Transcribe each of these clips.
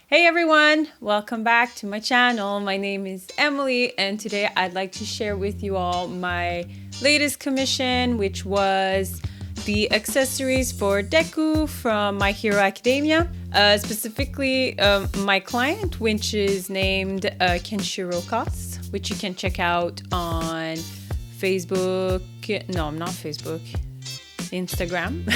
Hey everyone, welcome back to my channel. My name is Emily and today I'd like to share with you all my latest commission, which was the accessories for Deku from My Hero Academia. Specifically, my client, which is named Kenshiro Kos, which you can check out on Facebook. No, not Facebook, Instagram.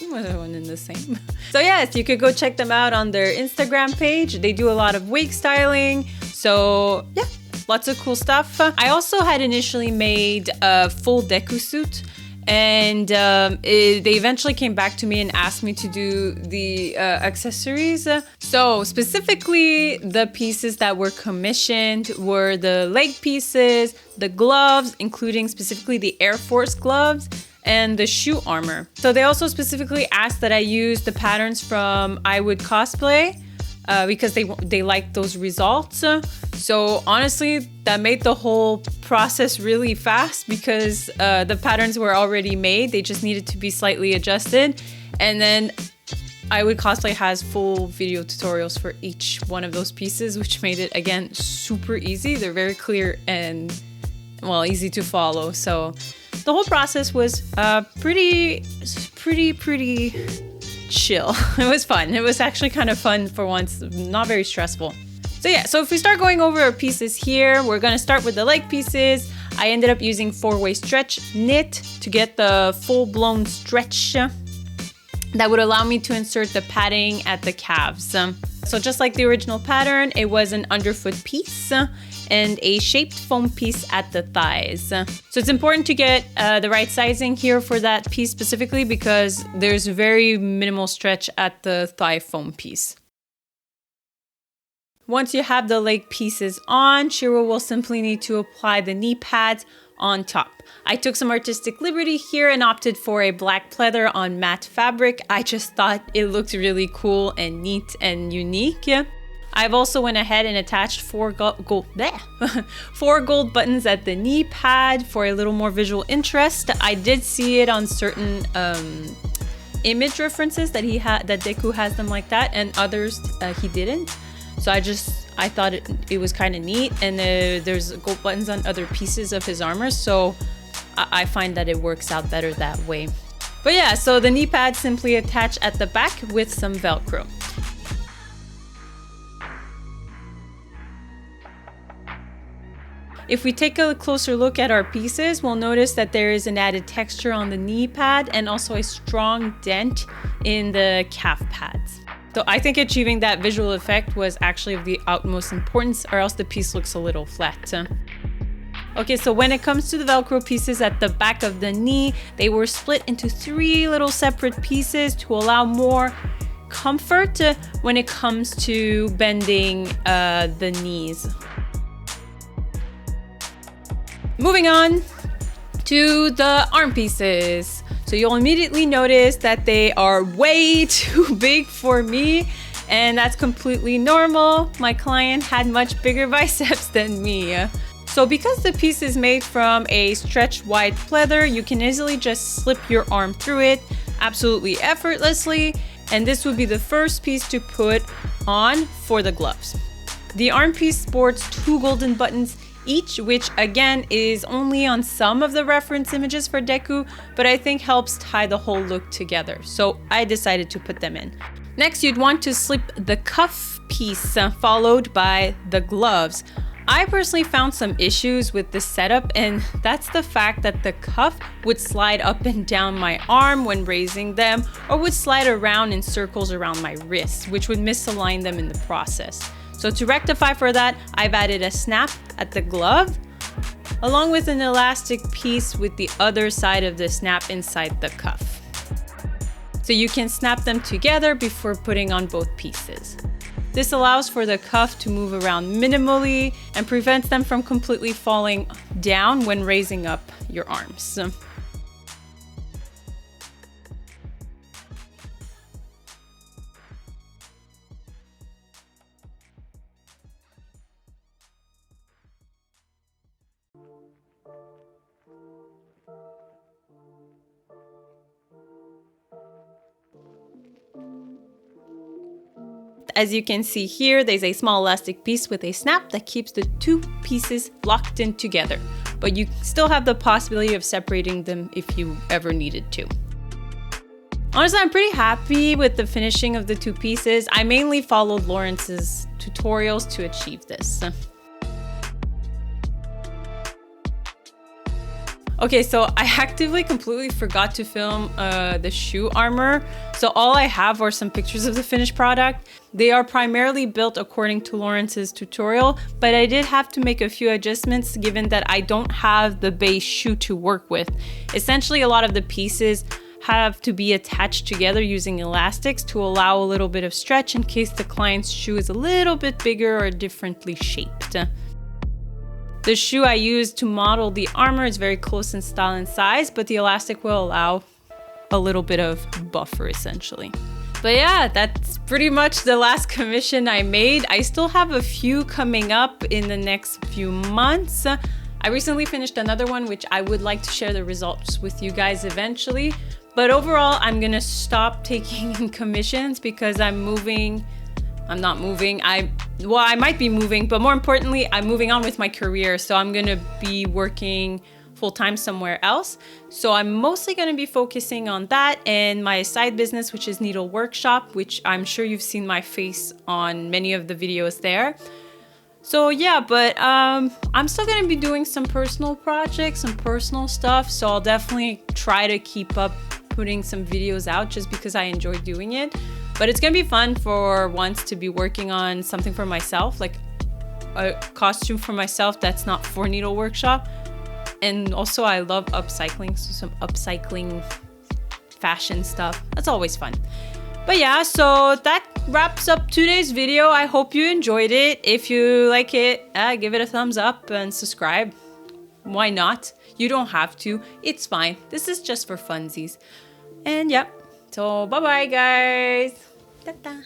One in the same. So yes, you could go check them out on their Instagram page. They do a lot of wig styling. So yeah, lots of cool stuff. I also had initially made a full Deku suit, and they eventually came back to me and asked me to do the accessories. So specifically, the pieces that were commissioned were the leg pieces, the gloves, including specifically the Air Force gloves, and the shoe armor. So they also specifically asked that I use the patterns from I Would Cosplay because they liked those results. So honestly, that made the whole process really fast because the patterns were already made. They just needed to be slightly adjusted. And then I Would Cosplay has full video tutorials for each one of those pieces, which made it, again, super easy. They're very clear and, well, easy to follow. So the whole process was pretty chill. It was fun. It was actually kind of fun for once, not very stressful. So yeah, so if we start going over our pieces here, we're gonna start with the leg pieces. I ended up using 4-way stretch knit to get the full-blown stretch that would allow me to insert the padding at the calves. So just like the original pattern, it was an underfoot piece and a shaped foam piece at the thighs. So it's important to get the right sizing here for that piece specifically because there's very minimal stretch at the thigh foam piece. Once you have the leg pieces on, Shiro will simply need to apply the knee pads on top. I took some artistic liberty here and opted for a black pleather on matte fabric. I just thought it looked really cool and neat and unique. I've also went ahead and attached four gold buttons at the knee pad for a little more visual interest. I did see it on certain image references that Deku has them like that, and others he didn't. So I thought it was kind of neat, and there's gold buttons on other pieces of his armor, so I find that it works out better that way. But yeah, so the knee pads simply attach at the back with some Velcro. If we take a closer look at our pieces, we'll notice that there is an added texture on the knee pad and also a strong dent in the calf pads. So I think achieving that visual effect was actually of the utmost importance, or else the piece looks a little flat. Okay, so when it comes to the Velcro pieces at the back of the knee, they were split into 3 little separate pieces to allow more comfort when it comes to bending the knees. Moving on to the arm pieces. So you'll immediately notice that they are way too big for me, and that's completely normal. My client had much bigger biceps than me. So because the piece is made from a stretch wide pleather, you can easily just slip your arm through it absolutely effortlessly, and this would be the first piece to put on for the gloves. The arm piece sports 2 golden buttons each, which again is only on some of the reference images for Deku, but I think helps tie the whole look together. So I decided to put them in. Next, you'd want to slip the cuff piece, followed by the gloves. I personally found some issues with this setup, and that's the fact that the cuff would slide up and down my arm when raising them, or would slide around in circles around my wrists, which would misalign them in the process. So to rectify for that, I've added a snap at the glove, along with an elastic piece with the other side of the snap inside the cuff. So you can snap them together before putting on both pieces. This allows for the cuff to move around minimally and prevents them from completely falling down when raising up your arms. as you can see here, there's a small elastic piece with a snap that keeps the two pieces locked in together, but you still have the possibility of separating them if you ever needed to. Honestly, I'm pretty happy with the finishing of the two pieces. I mainly followed Lawrence's tutorials to achieve this. Okay, so I actively completely forgot to film the shoe armor. So all I have are some pictures of the finished product. They are primarily built according to Lawrence's tutorial, but I did have to make a few adjustments given that I don't have the base shoe to work with. Essentially, a lot of the pieces have to be attached together using elastics to allow a little bit of stretch in case the client's shoe is a little bit bigger or differently shaped. The shoe I used to model the armor is very close in style and size, but the elastic will allow a little bit of buffer essentially. But yeah, that's pretty much the last commission I made. I still have a few coming up in the next few months. I recently finished another one, which I would like to share the results with you guys eventually. But overall, I'm gonna stop taking in commissions because I might be moving, but more importantly, I'm moving on with my career. So I'm gonna be working full-time somewhere else. So I'm mostly gonna be focusing on that and my side business, which is Needle Workshop, which I'm sure you've seen my face on many of the videos there. So yeah, but I'm still gonna be doing some personal projects, some personal stuff. So I'll definitely try to keep up putting some videos out just because I enjoy doing it. But it's gonna be fun for once to be working on something for myself, like a costume for myself that's not for Needle Workshop. And also I love upcycling, so some upcycling fashion stuff. That's always fun. But yeah, so that wraps up today's video. I hope you enjoyed it. If you like it, give it a thumbs up and subscribe. Why not? You don't have to. It's fine. This is just for funsies. And yeah, so bye-bye guys. Ta-ta.